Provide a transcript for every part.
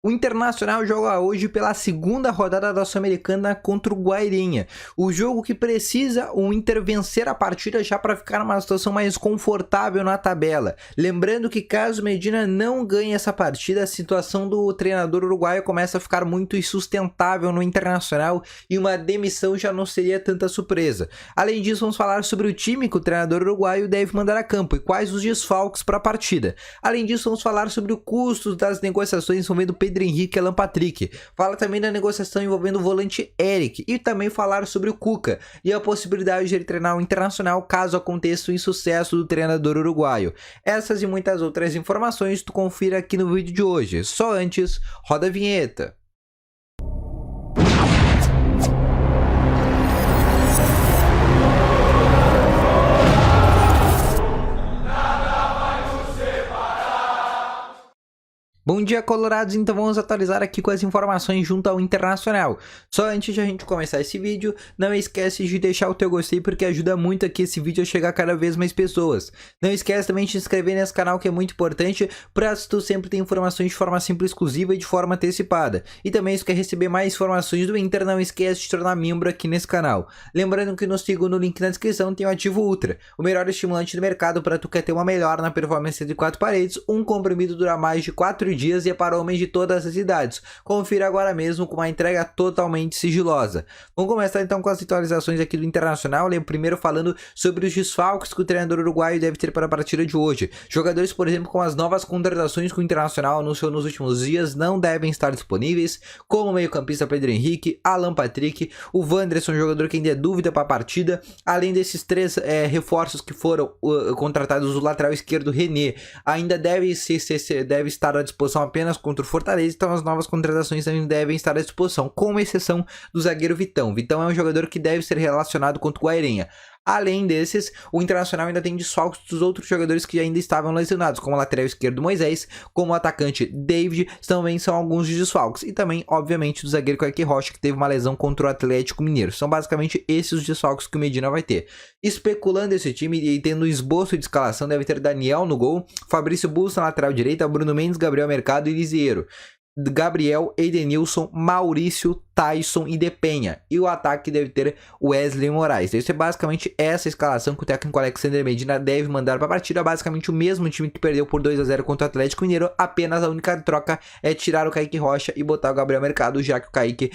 O Internacional joga hoje pela segunda rodada da Sul-Americana contra o Guairenha. O jogo que precisa o Inter vencer a partida já para ficar numa situação mais confortável na tabela. Lembrando que caso Medina não ganhe essa partida, a situação do treinador uruguaio começa a ficar muito insustentável no Internacional e uma demissão já não seria tanta surpresa. Além disso, vamos falar sobre o time que o treinador uruguaio deve mandar a campo e quais os desfalques para a partida. Além disso, vamos falar sobre o custo das negociações envolvendo Pedro Henrique e Alan Patrick. Fala também da negociação envolvendo o volante Eric e também falar sobre o Cuca e a possibilidade de ele treinar o Internacional caso aconteça o insucesso do treinador uruguaio. Essas e muitas outras informações tu confira aqui no vídeo de hoje. Só antes, roda a vinheta. Bom dia, colorados, então vamos atualizar aqui com as informações junto ao Internacional. Só antes de a gente começar esse vídeo, não esquece de deixar o teu gostei porque ajuda muito aqui esse vídeo a chegar a cada vez mais pessoas. Não esquece também de se inscrever nesse canal que é muito importante para tu sempre ter informações de forma simples, exclusiva e de forma antecipada. E também se quer receber mais informações do Inter, não esquece de te tornar membro aqui nesse canal. Lembrando que nos siga no link na descrição tem o Ativo Ultra, o melhor estimulante do mercado para tu quer ter uma melhora na performance de 4 paredes. Um comprimido dura mais de 4 dias e é para homens de todas as idades. Confira agora mesmo com uma entrega totalmente sigilosa. Vamos começar então com as atualizações aqui do Internacional. Lembro primeiro falando sobre os desfalques que o treinador uruguaio deve ter para a partida de hoje. Jogadores, por exemplo, com as novas contratações que o Internacional anunciou nos últimos dias não devem estar disponíveis, como o meio-campista Pedro Henrique, Alan Patrick, o Wanderson, jogador que ainda é dúvida para a partida, além desses 3 reforços que foram contratados, o lateral esquerdo René ainda deve estar à disposição apenas contra o Fortaleza, então as novas contratações também devem estar à disposição, com exceção do zagueiro Vitão. Vitão é um jogador que deve ser relacionado contra o Guairenha. Além desses, o Internacional ainda tem desfalques dos outros jogadores que ainda estavam lesionados, como o lateral esquerdo Moisés, como o atacante David, também são alguns dos desfalques. E também, obviamente, do zagueiro Kaique Rocha, que teve uma lesão contra o Atlético Mineiro. São basicamente esses os desfalques que o Medina vai ter. Especulando esse time e tendo esboço de escalação, deve ter Daniel no gol, Fabrício Bussa na lateral direita, Bruno Mendes, Gabriel Mercado e Lisieiro. Gabriel, Edenilson, Maurício, Tyson e Depenha. E o ataque deve ter Wesley Moraes. Deve ser basicamente essa escalação que o técnico Alexandre Medina deve mandar para a partida. Basicamente o mesmo time que perdeu por 2-0 contra o Atlético Mineiro. Apenas a única troca é tirar o Kaique Rocha e botar o Gabriel Mercado, já que o Kaique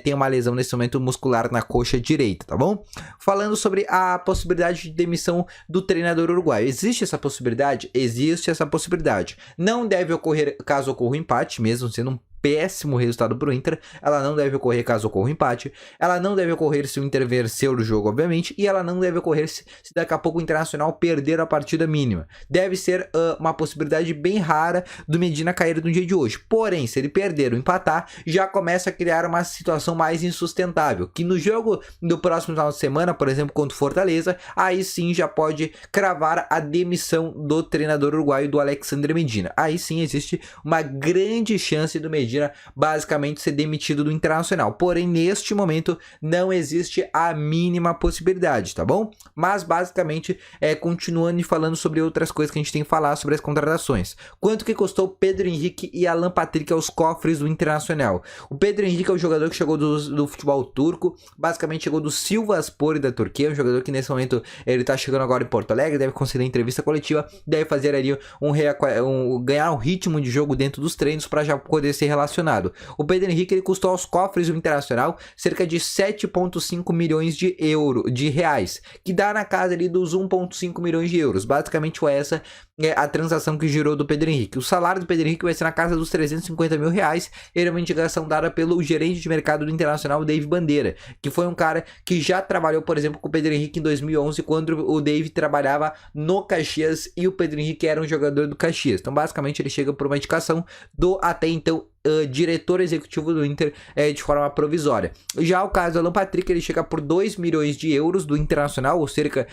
tem uma lesão nesse momento muscular na coxa direita, tá bom? Falando sobre a possibilidade de demissão do treinador uruguaio. Existe essa possibilidade? Existe essa possibilidade. Não deve ocorrer caso ocorra o empate, mesmo sendo um péssimo resultado para o Inter. Ela não deve ocorrer caso ocorra o empate, ela não deve ocorrer se o Inter vencer o jogo, obviamente, e ela não deve ocorrer se daqui a pouco o Internacional perder a partida mínima. Deve ser uma possibilidade bem rara do Medina cair no dia de hoje. Porém, se ele perder ou empatar, já começa a criar uma situação mais insustentável, que no jogo do próximo final de semana, por exemplo, contra o Fortaleza, aí sim já pode cravar a demissão do treinador uruguaio, do Alexandre Medina. Aí sim existe uma grande chance do Medina basicamente ser demitido do Internacional. Porém, neste momento não existe a mínima possibilidade, tá bom? Mas basicamente, continuando e falando sobre outras coisas que a gente tem que falar sobre as contratações. Quanto que custou Pedro Henrique e Alan Patrick aos cofres do Internacional? O Pedro Henrique é o jogador que chegou do futebol turco, basicamente chegou do Sivasspor da Turquia, um jogador que nesse momento ele tá chegando agora em Porto Alegre, deve conceder entrevista coletiva, deve fazer ali ganhar um ritmo de jogo dentro dos treinos para já poder ser relacionado. O Pedro Henrique ele custou aos cofres do Internacional cerca de 7,5 milhões de reais, que dá na casa ali dos 1,5 milhões de euros. Basicamente essa é a transação que girou do Pedro Henrique. O salário do Pedro Henrique vai ser na casa dos 350 mil reais. Ele é uma indicação dada pelo gerente de mercado do Internacional, Dave Bandeira, que foi um cara que já trabalhou, por exemplo, com o Pedro Henrique em 2011, quando o Dave trabalhava no Caxias e o Pedro Henrique era um jogador do Caxias. Então, basicamente, ele chega por uma indicação do até então diretor executivo do Inter de forma provisória. Já o caso do Alan Patrick, ele chega por 2 milhões de euros do Internacional, ou cerca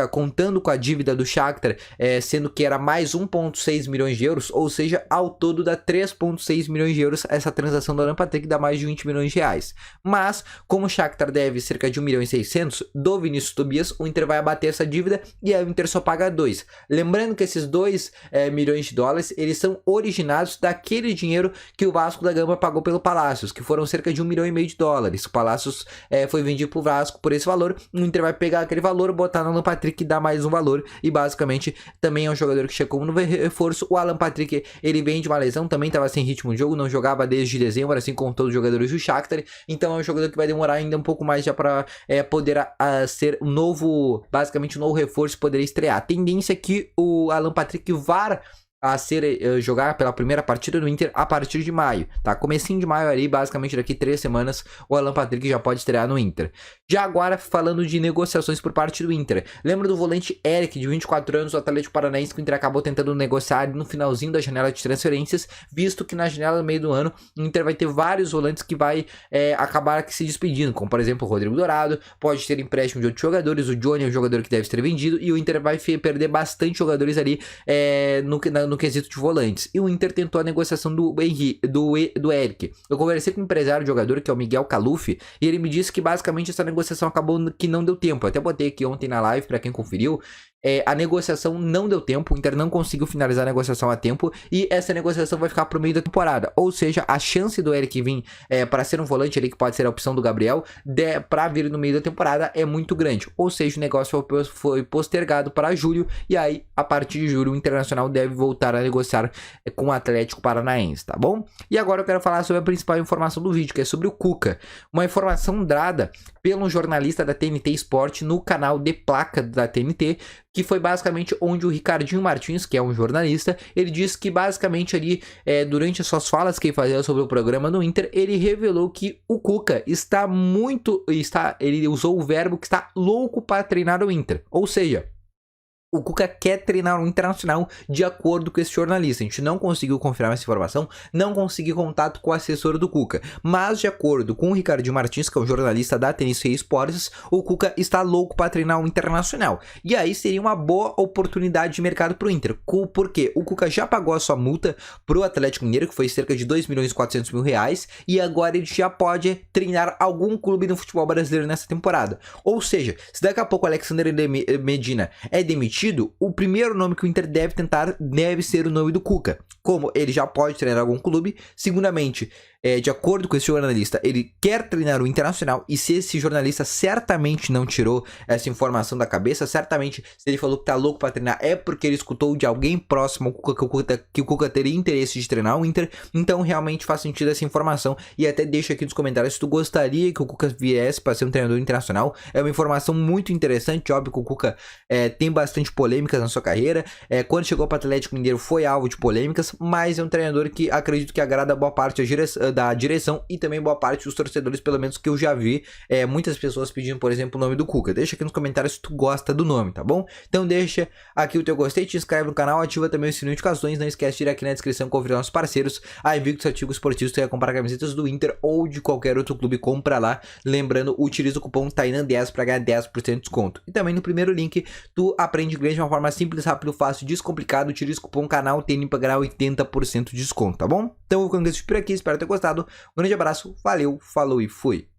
contando com a dívida do Shakhtar, sendo que era mais 1,6 milhões de euros, ou seja, ao todo dá 3,6 milhões de euros. Essa transação do Alan Patrick dá mais de 20 milhões de reais. Mas, como o Shakhtar deve cerca de 1 milhão e 600 do Vinícius Tobias, o Inter vai abater essa dívida e aí o Inter só paga 2. Lembrando que esses 2 milhões de dólares, eles são originados daquele dinheiro dinheiro que o Vasco da Gama pagou pelo Palácios, que foram cerca de US$ 1,5 milhão. O Palácios foi vendido pro Vasco por esse valor, o Inter vai pegar aquele valor, botar no Alan Patrick e dar mais um valor, e basicamente também é um jogador que chegou no reforço. O Alan Patrick, ele vem de uma lesão, também estava sem ritmo de jogo, não jogava desde dezembro, assim como todos os jogadores do Shakhtar, então é um jogador que vai demorar ainda um pouco mais já para poder ser um novo, basicamente um novo reforço, poder estrear. A tendência é que o Alan Patrick vá a jogar pela primeira partida do Inter a partir de maio, tá? Comecinho de maio ali, basicamente daqui 3 semanas, o Alan Patrick já pode estrear no Inter. Já agora, falando de negociações por parte do Inter, lembra do volante Eric, de 24 anos, do Atlético Paranaense, que o Inter acabou tentando negociar no finalzinho da janela de transferências, visto que na janela do meio do ano, o Inter vai ter vários volantes que vai acabar aqui se despedindo, como por exemplo o Rodrigo Dourado, pode ter empréstimo de outros jogadores, o Johnny é um jogador que deve ser vendido, e o Inter vai perder bastante jogadores ali no quesito de volantes. E o Inter tentou a negociação do Eric. Eu conversei com um empresário de jogador, que é o Miguel Caluf, e ele me disse que basicamente essa negociação acabou que não deu tempo. Eu até botei aqui ontem na live para quem conferiu. A negociação não deu tempo, o Inter não conseguiu finalizar a negociação a tempo, e essa negociação vai ficar pro meio da temporada. Ou seja, a chance do Eric vir para ser um volante ali, que pode ser a opção do Gabriel, para vir no meio da temporada é muito grande. Ou seja, o negócio foi postergado para julho, e aí, a partir de julho, o Internacional deve voltar a negociar com o Atlético Paranaense, tá bom? E agora eu quero falar sobre a principal informação do vídeo, que é sobre o Cuca. Uma informação dada pelo jornalista da TNT Sport no canal de placa da TNT, que foi basicamente onde o Ricardinho Martins, que é um jornalista, ele disse que basicamente ali, durante as suas falas que ele fazia sobre o programa do Inter, ele revelou que o Cuca ele usou o verbo que está louco para treinar o Inter, ou seja, o Cuca quer treinar o Internacional, de acordo com esse jornalista. A gente não conseguiu confirmar essa informação, não conseguiu contato com o assessor do Cuca. Mas, de acordo com o Ricardinho Martins, que é um jornalista da TNT Esportes, o Cuca está louco para treinar o Internacional. E aí seria uma boa oportunidade de mercado para o Inter. Porque o Cuca já pagou a sua multa para o Atlético Mineiro, que foi cerca de R$ 2.400.000, e agora ele já pode treinar algum clube no futebol brasileiro nessa temporada. Ou seja, se daqui a pouco o Alexandre Medina é demitido, o primeiro nome que o Inter deve tentar deve ser o nome do Cuca. Como ele já pode treinar algum clube, segundamente, de acordo com esse jornalista, ele quer treinar o Internacional, e se esse jornalista certamente não tirou essa informação da cabeça, certamente se ele falou que tá louco para treinar é porque ele escutou de alguém próximo ao Cuca que o Cuca teria interesse de treinar o Inter, então realmente faz sentido essa informação, e até deixa aqui nos comentários se tu gostaria que o Cuca viesse para ser um treinador internacional. É uma informação muito interessante, óbvio que o Cuca tem bastante polêmicas na sua carreira, quando chegou para o Atlético Mineiro foi alvo de polêmicas, mas é um treinador que acredito que agrada boa parte da direção e também boa parte dos torcedores, pelo menos que eu já vi muitas pessoas pedindo, por exemplo, o nome do Cuca. Deixa aqui nos comentários se tu gosta do nome, tá bom? Então deixa aqui o teu gostei, te inscreve no canal, ativa também o sininho de notificações, não esquece de ir aqui na descrição conferir nossos parceiros, a Invictus Artigos Esportivos, tu quer comprar camisetas do Inter ou de qualquer outro clube, compra lá, lembrando, utiliza o cupom TAINAN10 para ganhar 10% de desconto. E também no primeiro link, tu aprende inglês de uma forma simples, rápido, fácil, descomplicado, utiliza o cupom canal TN para ganhar 80% de desconto, tá bom? Então eu vou ficando por aqui, espero ter gostado. Um grande abraço, valeu, falou e fui!